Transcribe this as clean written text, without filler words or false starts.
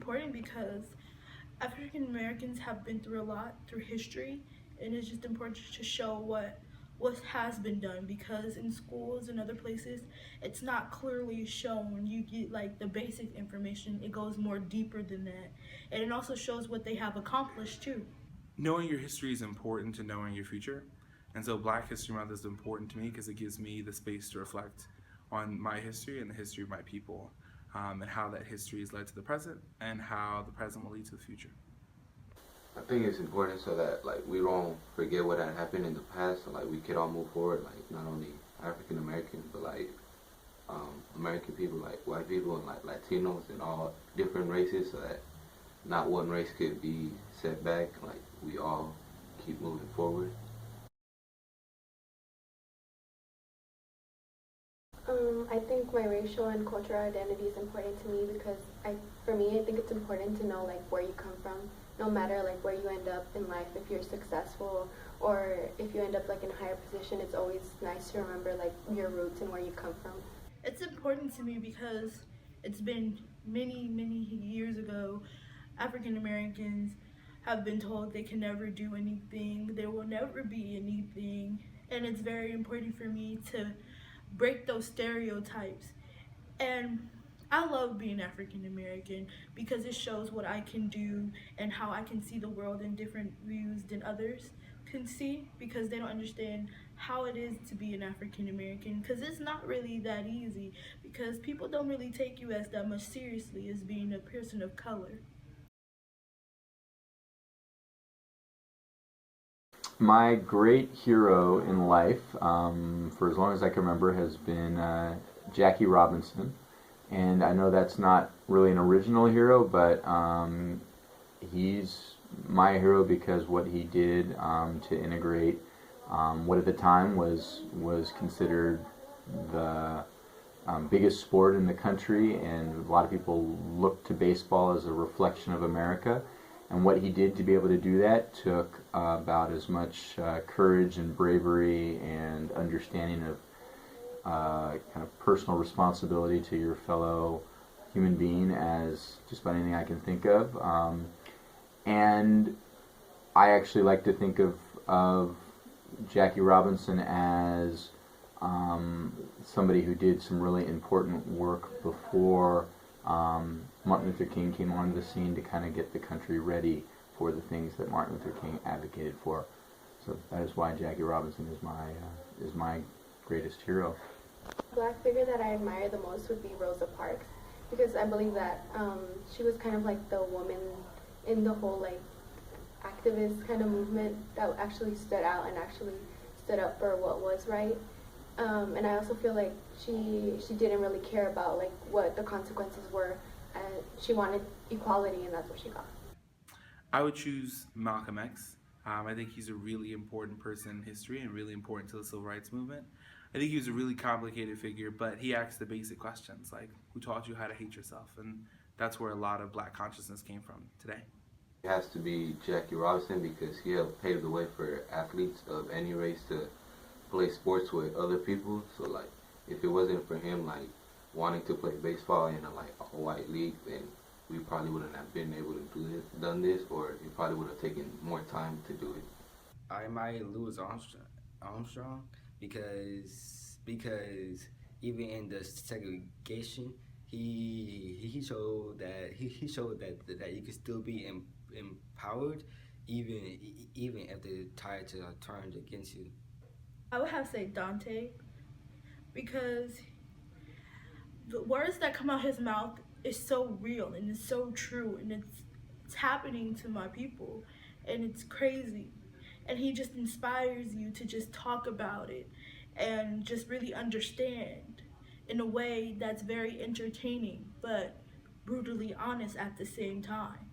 important because African Americans have been through a lot through history, and it's just important to show what has been done, because in schools and other places it's not clearly shown. You get like the basic information, it goes more deeper than that, and it also shows what they have accomplished too. Knowing your history is important to knowing your future. And so Black History Month is important to me because it gives me the space to reflect on my history and the history of my people, and how that history has led to the present and how the present will lead to the future. I think it's important so that like we don't forget what had happened in the past, and like we could all move forward. Like not only African Americans, but like American people, like white people and like Latinos and all different races, so that not one race could be set back. Like we all keep moving forward. I think my racial and cultural identity is important to me because for me, I think it's important to know like where you come from, no matter like where you end up in life. If you're successful or if you end up like in a higher position, it's always nice to remember like your roots and where you come from. It's important to me because it's been many years ago. African Americans have been told they can never do anything, there will never be anything, and it's very important for me to break those stereotypes. And I love being African American because it shows what I can do and how I can see the world in different views than others can see, because they don't understand how it is to be an African American, because it's not really that easy, because people don't really take you as that much seriously as being a person of color. My great hero in life, for as long as I can remember, has been Jackie Robinson. And I know that's not really an original hero, but he's my hero because what he did to integrate what at the time was considered the biggest sport in the country, and a lot of people looked to baseball as a reflection of America. And what he did to be able to do that took about as much courage and bravery and understanding of kind of personal responsibility to your fellow human being as just about anything I can think of. And I actually like to think of Jackie Robinson as somebody who did some really important work before Martin Luther King came onto the scene to kind of get the country ready for the things that Martin Luther King advocated for. So that is why Jackie Robinson is my greatest hero. The Black figure that I admire the most would be Rosa Parks, because I believe that she was kind of like the woman in the whole like activist kind of movement that actually stood out and actually stood up for what was right. And I also feel like she didn't really care about like what the consequences were. She wanted equality, and that's what she got. I would choose Malcolm X. I think he's a really important person in history and really important to the civil rights movement. I think he was a really complicated figure, but he asked the basic questions like, who taught you how to hate yourself? And that's where a lot of Black consciousness came from today. It has to be Jackie Robinson because he helped pave the way for athletes of any race to play sports with other people. So like, if it wasn't for him like wanting to play baseball in a white league, then we probably wouldn't have been able to done this, or it probably would have taken more time to do it. I admire Louis Armstrong because even in the segregation, he showed that that you can still be empowered even if the tide are turned against you. I would have to say Dante, because the words that come out his mouth is so real and it's so true, and it's happening to my people, and it's crazy, and he just inspires you to just talk about it and just really understand in a way that's very entertaining but brutally honest at the same time.